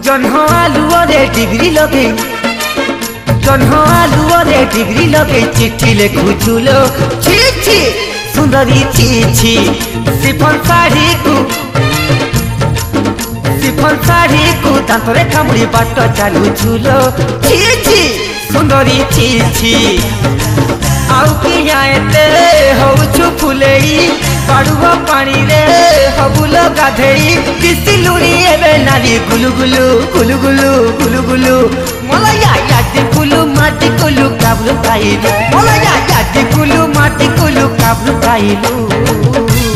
जन्ह आलुअरे degree लगे जन्ह आलुअरे degree लगे चिट्ठी लिखुचुलो छी छी सुंदरी छी छी सिफन साड़ी को दांतरे कामुड़ी बाट चलुचुलो छी छी सुंदरी छी छी आउ कि जाएते होउछु फुलेई पाड़ुआ पानी रे हबुलो गाधेई किसी लुड़ी एबे नाली गुलु गुलु गुलु गुलु गुलु गुलु मलया यादी कुलु माटी कुलु काबलु काइलु मलया यादी कुलु माटी कुलु काबलु काइलु।